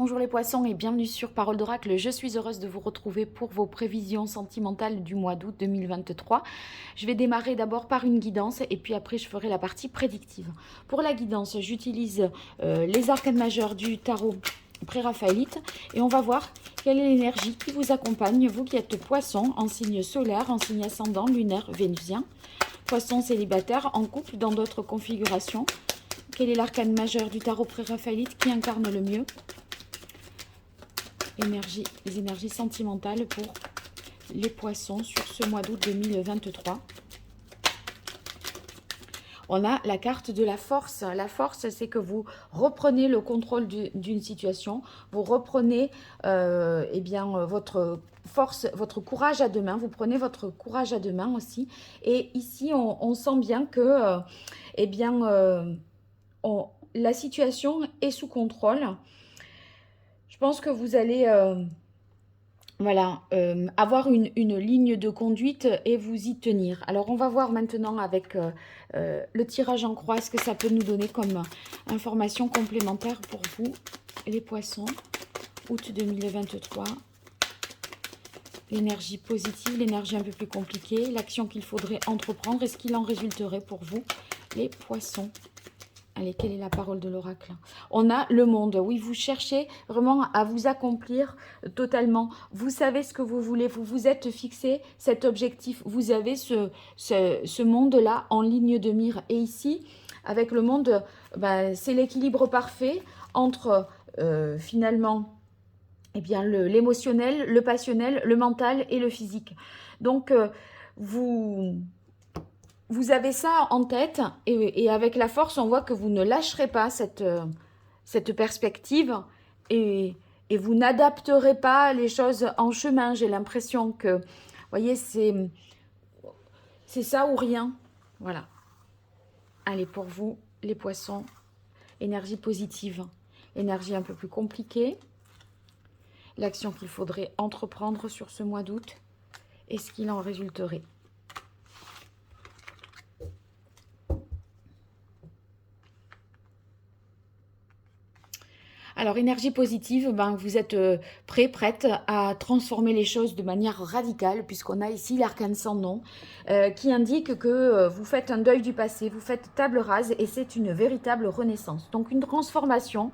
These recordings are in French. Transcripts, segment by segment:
Bonjour les poissons et bienvenue sur Parole d'Oracle. Je suis heureuse de vous retrouver pour vos prévisions sentimentales du mois d'août 2023. Je vais démarrer d'abord par une guidance et puis après je ferai la partie prédictive. Pour la guidance, j'utilise les arcanes majeurs du tarot pré-raphaélite et on va voir quelle est l'énergie qui vous accompagne, vous qui êtes poisson, en signe solaire, en signe ascendant, lunaire, vénusien, poisson célibataire, en couple, dans d'autres configurations. Quel est l'arcane majeur du tarot pré-raphaélite qui incarne le mieux les énergies sentimentales pour les poissons sur ce mois d'août 2023. On a la carte de la force. La force, c'est que vous reprenez le contrôle d'une situation, vous reprenez votre force, votre courage à deux mains, vous prenez votre courage à deux mains aussi. Et ici, on sent bien que la situation est sous contrôle. Je pense que vous allez avoir une ligne de conduite et vous y tenir. Alors, on va voir maintenant avec le tirage en croix ce que ça peut nous donner comme information complémentaire pour vous, les poissons, août 2023. L'énergie positive, l'énergie un peu plus compliquée, l'action qu'il faudrait entreprendre et ce qu'il en résulterait pour vous, les poissons. Allez, quelle est la parole de l'oracle? On a le monde. Oui, vous cherchez vraiment à vous accomplir totalement. Vous savez ce que vous voulez. Vous vous êtes fixé cet objectif. Vous avez ce monde-là en ligne de mire. Et ici, avec le monde, c'est l'équilibre parfait entre finalement l'émotionnel, le passionnel, le mental et le physique. Donc, vous avez ça en tête et avec la force, on voit que vous ne lâcherez pas cette perspective et vous n'adapterez pas les choses en chemin. J'ai l'impression que, vous voyez, c'est ça ou rien. Voilà. Allez, pour vous, les poissons, énergie positive, énergie un peu plus compliquée, l'action qu'il faudrait entreprendre sur ce mois d'août et ce qu'il en résulterait. Alors, énergie positive, vous êtes prêt, prête à transformer les choses de manière radicale, puisqu'on a ici l'arcane sans nom, qui indique que vous faites un deuil du passé, vous faites table rase, et c'est une véritable renaissance. Donc, une transformation,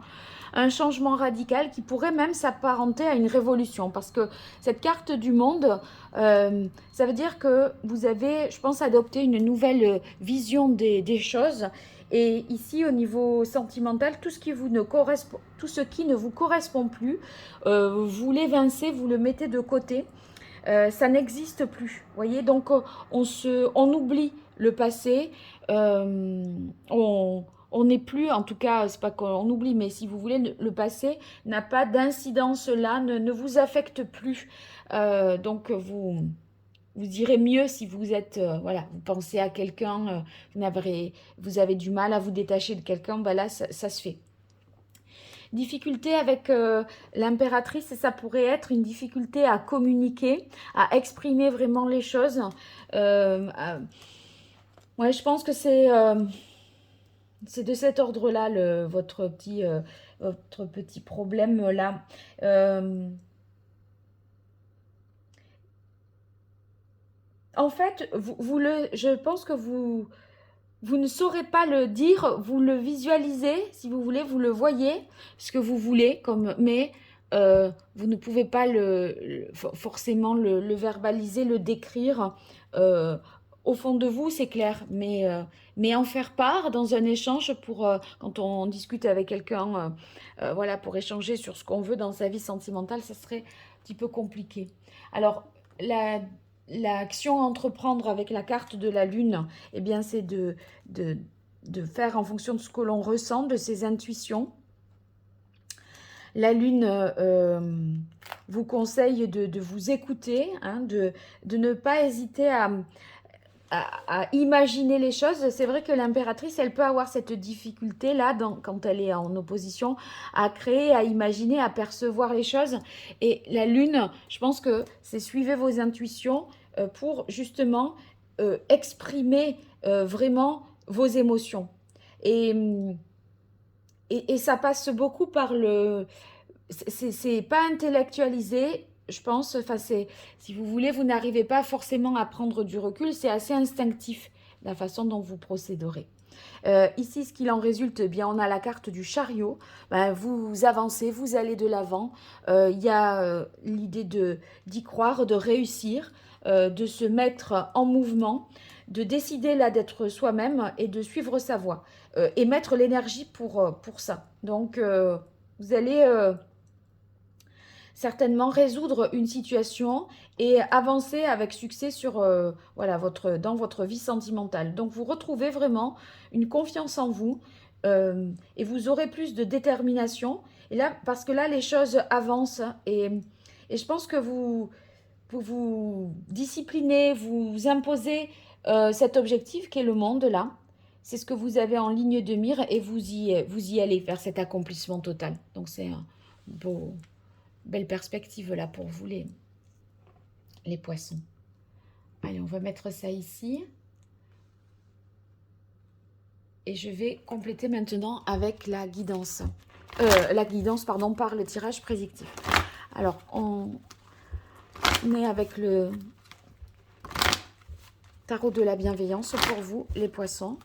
un changement radical qui pourrait même s'apparenter à une révolution, parce que cette carte du monde, ça veut dire que vous avez, je pense, adopté une nouvelle vision des choses. Et ici, au niveau sentimental, tout ce qui ne vous correspond plus, vous l'évincez, vous le mettez de côté. Ça n'existe plus. Voyez, donc on oublie le passé. On n'est plus, en tout cas, c'est pas qu'on oublie, mais si vous voulez, le passé n'a pas d'incidence là, ne vous affecte plus. Donc vous irez mieux si vous êtes, vous pensez à quelqu'un, vous avez du mal à vous détacher de quelqu'un, là, ça se fait. Difficulté avec l'impératrice, ça pourrait être une difficulté à communiquer, à exprimer vraiment les choses. Je pense que c'est de cet ordre-là, votre petit problème là. En fait, je pense que vous ne saurez pas le dire, vous le visualisez, si vous voulez, vous le voyez, ce que vous voulez, mais vous ne pouvez pas forcément le verbaliser, le décrire. Au fond de vous, c'est clair, mais en faire part dans un échange quand on discute avec quelqu'un, pour échanger sur ce qu'on veut dans sa vie sentimentale, ça serait un petit peu compliqué. Alors, l'action à entreprendre avec la carte de la lune, c'est de faire en fonction de ce que l'on ressent, de ses intuitions. La lune vous conseille de vous écouter, de ne pas hésiter à imaginer les choses. C'est vrai que l'impératrice, elle peut avoir cette difficulté-là, quand elle est en opposition, à créer, à imaginer, à percevoir les choses. Et la lune, je pense que c'est suivez vos intuitions pour justement exprimer vraiment vos émotions. Et ça passe beaucoup par c'est pas intellectualisé, je pense. Enfin, si vous voulez, vous n'arrivez pas forcément à prendre du recul. C'est assez instinctif la façon dont vous procéderez. Ici, ce qu'il en résulte, eh bien, on a la carte du chariot. Ben, vous avancez, vous allez de l'avant. Il y a l'idée d'y croire, de réussir, de se mettre en mouvement, de décider là d'être soi-même et de suivre sa voie et mettre l'énergie pour ça. Donc, vous allez certainement résoudre une situation et avancer avec succès sur, voilà, dans votre vie sentimentale. Donc vous retrouvez vraiment une confiance en vous et vous aurez plus de détermination. Et là, parce que là, les choses avancent et je pense que vous disciplinez, vous imposez cet objectif qui est le monde là. C'est ce que vous avez en ligne de mire et vous y allez vers cet accomplissement total. Donc c'est un belle perspective là pour vous les poissons. Allez, on va mettre ça ici. Et je vais compléter maintenant avec la guidance. Pardon, par le tirage prédictif. Alors, on est avec le tarot de la bienveillance pour vous, les poissons.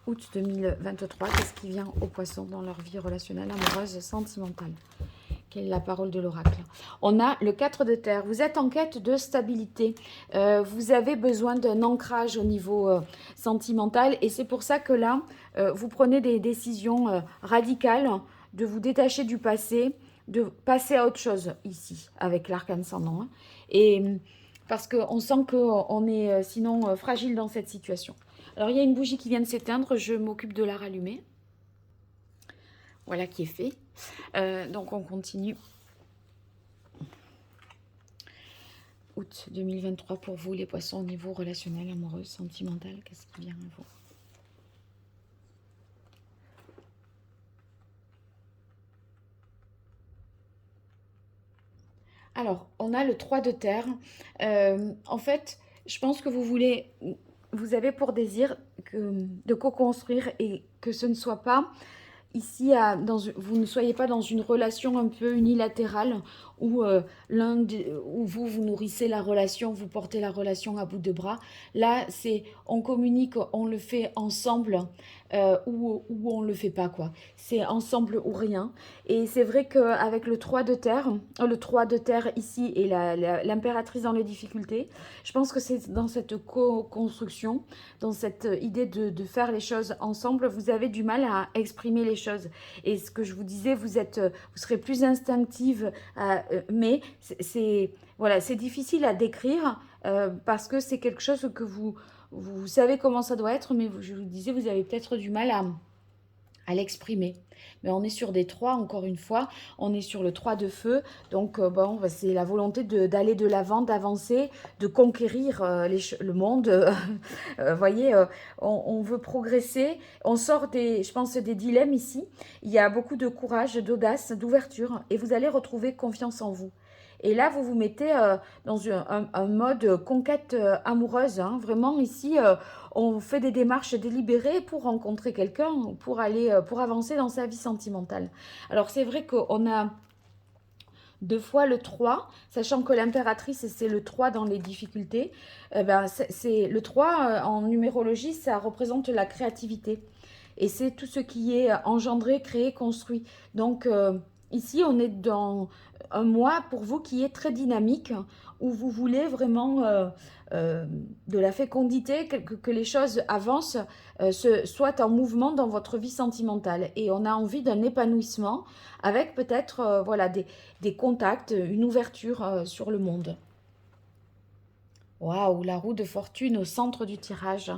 Août 2023, qu'est-ce qui vient aux poissons dans leur vie relationnelle, amoureuse, sentimentale? Quelle est la parole de l'oracle? On a le 4 de terre. Vous êtes en quête de stabilité. Vous avez besoin d'un ancrage au niveau sentimental. Et c'est pour ça que là, vous prenez des décisions radicales de vous détacher du passé, de passer à autre chose ici, avec l'arcane sans nom. Hein. Et parce qu'on sent qu'on est sinon fragile dans cette situation. Alors, il y a une bougie qui vient de s'éteindre. Je m'occupe de la rallumer. Voilà qui est fait. Donc, on continue. Août 2023 pour vous, les poissons, au niveau relationnel, amoureux, sentimental. Qu'est-ce qui vient à vous? Alors, on a le 3 de terre. En fait, je pense que vous avez pour désir de co-construire et que ce ne soit pas ici, vous ne soyez pas dans une relation un peu unilatérale où, où vous nourrissez la relation, vous portez la relation à bout de bras. Là, on communique, on le fait ensemble ou on ne le fait pas, quoi. C'est ensemble ou rien. Et c'est vrai qu'avec le 3 de terre, le 3 de terre ici et l'impératrice dans les difficultés, je pense que c'est dans cette co-construction, dans cette idée de faire les choses ensemble, vous avez du mal à exprimer les choses. Et ce que je vous disais, vous serez plus instinctive, mais voilà, c'est difficile à décrire parce que c'est quelque chose que vous savez comment ça doit être, mais je vous disais, vous avez peut-être du mal à l'exprimer. Mais on est sur des 3, encore une fois, on est sur le 3 de feu, donc bon, c'est la volonté d'aller de l'avant, d'avancer, de conquérir le monde. Voyez, on veut progresser, on sort je pense, des dilemmes ici. Il y a beaucoup de courage, d'audace, d'ouverture, et vous allez retrouver confiance en vous. Et là, vous vous mettez dans un mode conquête amoureuse. Hein. Vraiment, ici, on fait des démarches délibérées pour rencontrer quelqu'un, pour avancer dans sa vie sentimentale. Alors, c'est vrai qu'on a 2 fois le 3, sachant que l'impératrice, c'est le 3 dans les difficultés. C'est le 3, en numérologie, ça représente la créativité. Et c'est tout ce qui est engendré, créé, construit. Donc, ici, on est dans un mois pour vous qui est très dynamique, où vous voulez vraiment de la fécondité, que les choses avancent, soient en mouvement dans votre vie sentimentale. Et on a envie d'un épanouissement avec peut-être voilà, des contacts, une ouverture sur le monde. Waouh, la roue de fortune au centre du tirage.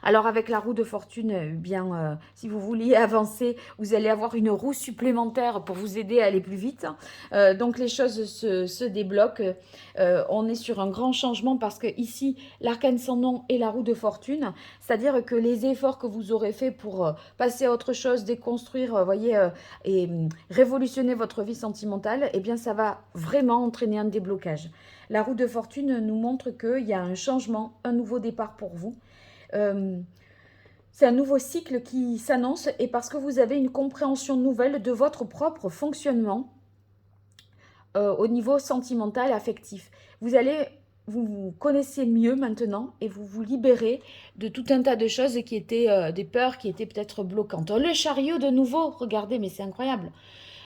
Alors avec la roue de fortune, bien, si vous vouliez avancer, vous allez avoir une roue supplémentaire pour vous aider à aller plus vite. Donc les choses se débloquent. On est sur un grand changement parce que ici, l'arcane sans nom et la roue de fortune, c'est-à-dire que les efforts que vous aurez fait pour passer à autre chose, déconstruire, voyez, et révolutionner votre vie sentimentale, eh bien ça va vraiment entraîner un déblocage. La roue de fortune nous montre qu'il y a un changement, un nouveau départ pour vous. C'est un nouveau cycle qui s'annonce et parce que vous avez une compréhension nouvelle de votre propre fonctionnement au niveau sentimental, affectif. Vous vous connaissez mieux maintenant et vous vous libérez de tout un tas de choses qui étaient des peurs qui étaient peut-être bloquantes. Le chariot de nouveau, regardez, mais c'est incroyable.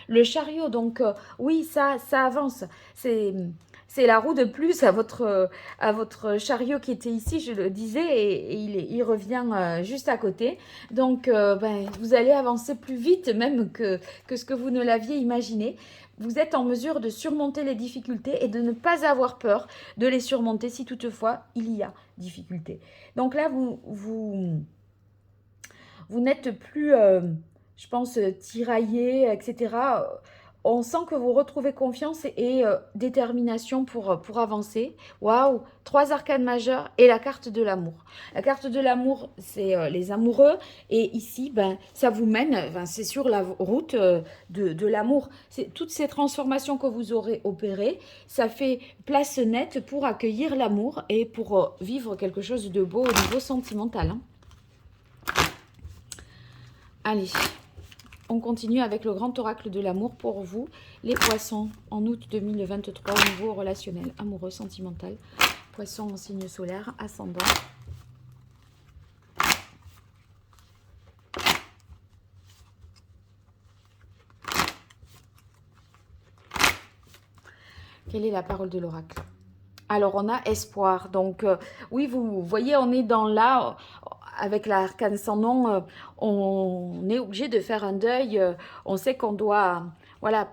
Le chariot, donc oui, ça avance. C'est la roue de plus à votre chariot qui était ici, je le disais, et il revient juste à côté. Donc, vous allez avancer plus vite même que ce que vous ne l'aviez imaginé. Vous êtes en mesure de surmonter les difficultés et de ne pas avoir peur de les surmonter si toutefois il y a difficulté. Donc là, vous n'êtes plus, je pense, tiraillé, etc. On sent que vous retrouvez confiance et détermination pour avancer. Waouh! 3 arcanes majeures et la carte de l'amour. La carte de l'amour, c'est les amoureux. Et ici, ça vous mène, c'est sur la route de l'amour. Toutes ces transformations que vous aurez opérées, ça fait place nette pour accueillir l'amour et pour vivre quelque chose de beau au niveau sentimental. Hein. Allez, on continue avec le grand oracle de l'amour pour vous, les poissons, en août 2023 au niveau relationnel, amoureux, sentimental. Poissons en signe solaire, ascendant. Quelle est la parole de l'oracle? Alors, on a espoir. Donc, oui, vous voyez, on est dans là... Avec l'arcane sans nom, on est obligé de faire un deuil. On sait qu'on doit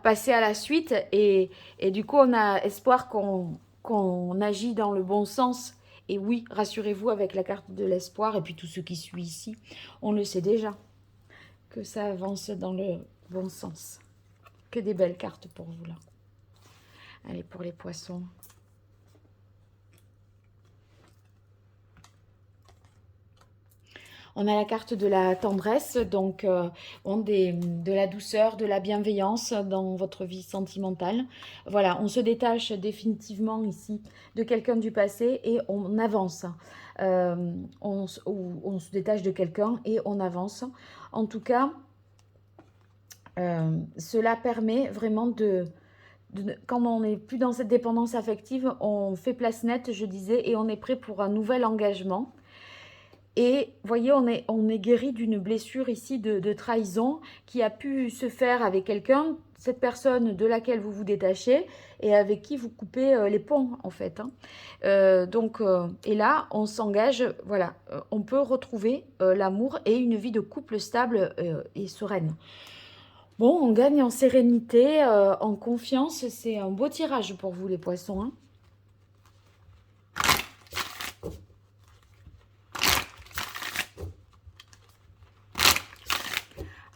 passer à la suite. Et du coup, on a espoir qu'on agit dans le bon sens. Et oui, rassurez-vous, avec la carte de l'espoir et puis tout ce qui suit ici, on le sait déjà, que ça avance dans le bon sens. Que des belles cartes pour vous là. Allez, pour les poissons. On a la carte de la tendresse, donc de la douceur, de la bienveillance dans votre vie sentimentale. Voilà, on se détache définitivement ici de quelqu'un du passé et on avance. On se détache de quelqu'un et on avance. En tout cas, cela permet vraiment quand on n'est plus dans cette dépendance affective, on fait place nette, je disais, et on est prêt pour un nouvel engagement. Et vous voyez, on est guéri d'une blessure ici de trahison qui a pu se faire avec quelqu'un, cette personne de laquelle vous vous détachez et avec qui vous coupez les ponts en fait. Hein. Et là, on s'engage, voilà, on peut retrouver l'amour et une vie de couple stable et sereine. Bon, on gagne en sérénité, en confiance, c'est un beau tirage pour vous les poissons. Hein.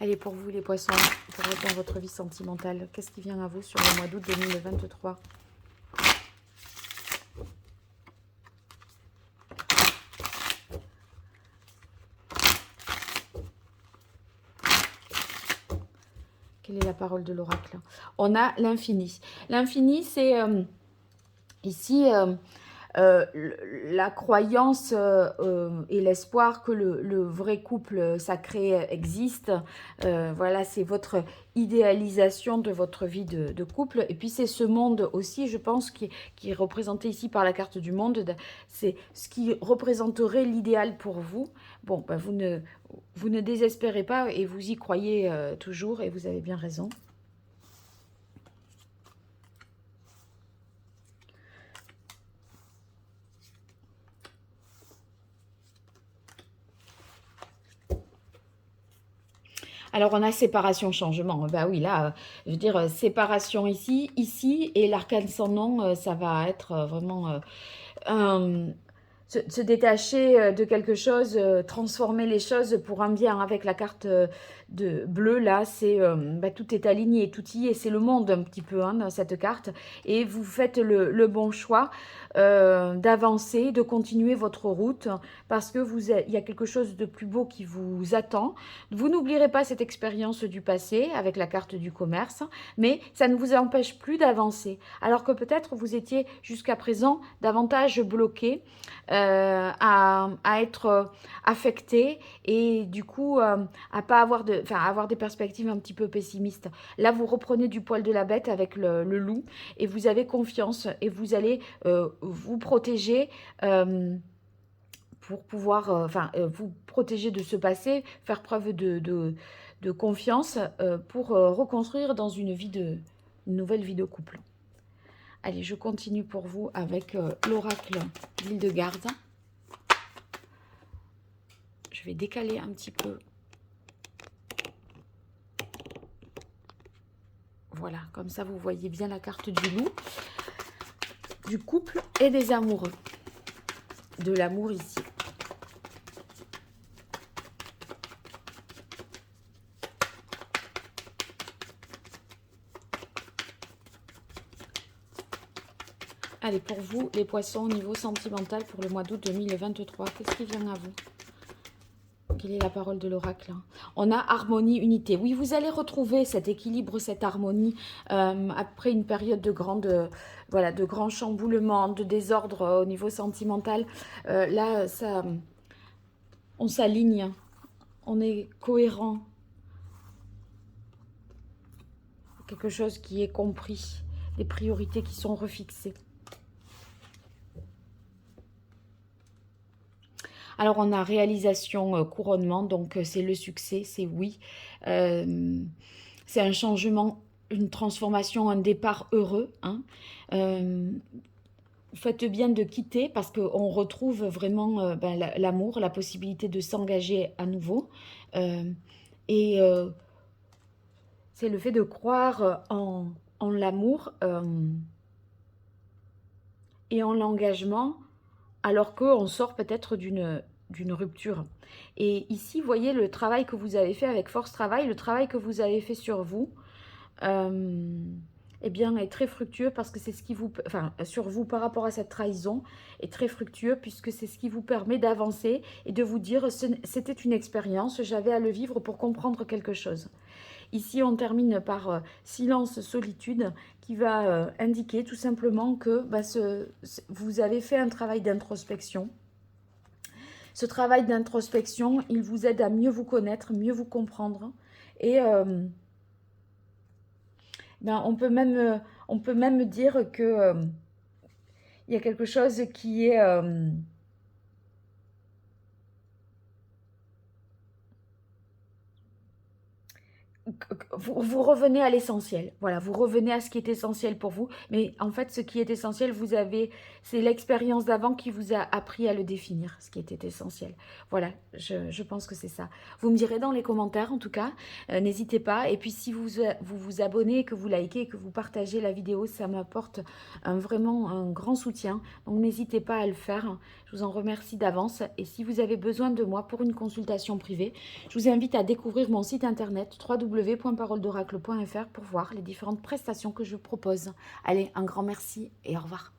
Allez, pour vous les poissons, pour dans votre vie sentimentale, qu'est-ce qui vient à vous sur le mois d'août 2023 ? Quelle est la parole de l'oracle? On a l'infini. L'infini, c'est ici... la croyance et l'espoir que le vrai couple sacré existe. Voilà, c'est votre idéalisation de votre vie de couple. Et puis c'est ce monde aussi, je pense, qui est représenté ici par la carte du monde. C'est ce qui représenterait l'idéal pour vous. Bon, vous ne désespérez pas et vous y croyez toujours et vous avez bien raison. Alors, on a séparation, changement. Ben oui, là, je veux dire, séparation ici, et l'arcane sans nom, ça va être vraiment se détacher de quelque chose, transformer les choses pour un bien. Avec la carte de bleue, là, c'est bah, tout est aligné, tout y est, c'est le monde un petit peu hein, dans cette carte. Et vous faites le bon choix d'avancer, de continuer votre route, parce que il y a quelque chose de plus beau qui vous attend. Vous n'oublierez pas cette expérience du passé avec la carte du commerce, mais ça ne vous empêche plus d'avancer. Alors que peut-être vous étiez jusqu'à présent davantage bloqué à être affecté et du coup à pas avoir avoir des perspectives un petit peu pessimistes. Là, vous reprenez du poil de la bête avec le loup et vous avez confiance et vous allez vous protéger pour pouvoir vous protéger de ce passé, faire preuve de confiance pour reconstruire dans une nouvelle vie de couple. Allez, je continue pour vous avec l'oracle d'Hildegarde. Je vais décaler un petit peu. Voilà, comme ça vous voyez bien la carte du loup, du couple et des amoureux. De l'amour ici. Allez, pour vous, les poissons, au niveau sentimental pour le mois d'août 2023, qu'est-ce qui vient à vous? Quelle est la parole de l'oracle? On a harmonie, unité. Oui, vous allez retrouver cet équilibre, cette harmonie après une période de de grands chamboulements, de désordre au niveau sentimental. Là, on s'aligne, on est cohérent. Quelque chose qui est compris, des priorités qui sont refixées. Alors, on a réalisation, couronnement, donc c'est le succès, c'est oui. C'est un changement, une transformation, un départ heureux. Hein. Faites bien de quitter parce qu'on retrouve vraiment l'amour, la possibilité de s'engager à nouveau. Et c'est le fait de croire en l'amour et en l'engagement alors qu'on sort peut-être d'une rupture. Et ici, vous voyez le travail que vous avez fait avec Force Travail, le travail que vous avez fait sur vous, eh bien, est très fructueux parce que c'est ce qui vous... Enfin, sur vous par rapport à cette trahison, est très fructueux puisque c'est ce qui vous permet d'avancer et de vous dire, c'était une expérience, j'avais à le vivre pour comprendre quelque chose. Ici, on termine par silence, solitude, qui va indiquer tout simplement que vous avez fait un travail d'introspection. Ce travail d'introspection, il vous aide à mieux vous connaître, mieux vous comprendre. Et on peut même dire que il y a quelque chose qui est... vous revenez à l'essentiel. Voilà, vous revenez à ce qui est essentiel pour vous. Mais en fait, ce qui est essentiel, c'est l'expérience d'avant qui vous a appris à le définir, ce qui était essentiel. Voilà, je pense que c'est ça. Vous me direz dans les commentaires, en tout cas, n'hésitez pas. Et puis, si vous abonnez, que vous likez, que vous partagez la vidéo, ça m'apporte vraiment un grand soutien. Donc, n'hésitez pas à le faire. Je vous en remercie d'avance. Et si vous avez besoin de moi pour une consultation privée, je vous invite à découvrir mon site internet www.paroledoracle.fr pour voir les différentes prestations que je propose. Allez, un grand merci et au revoir.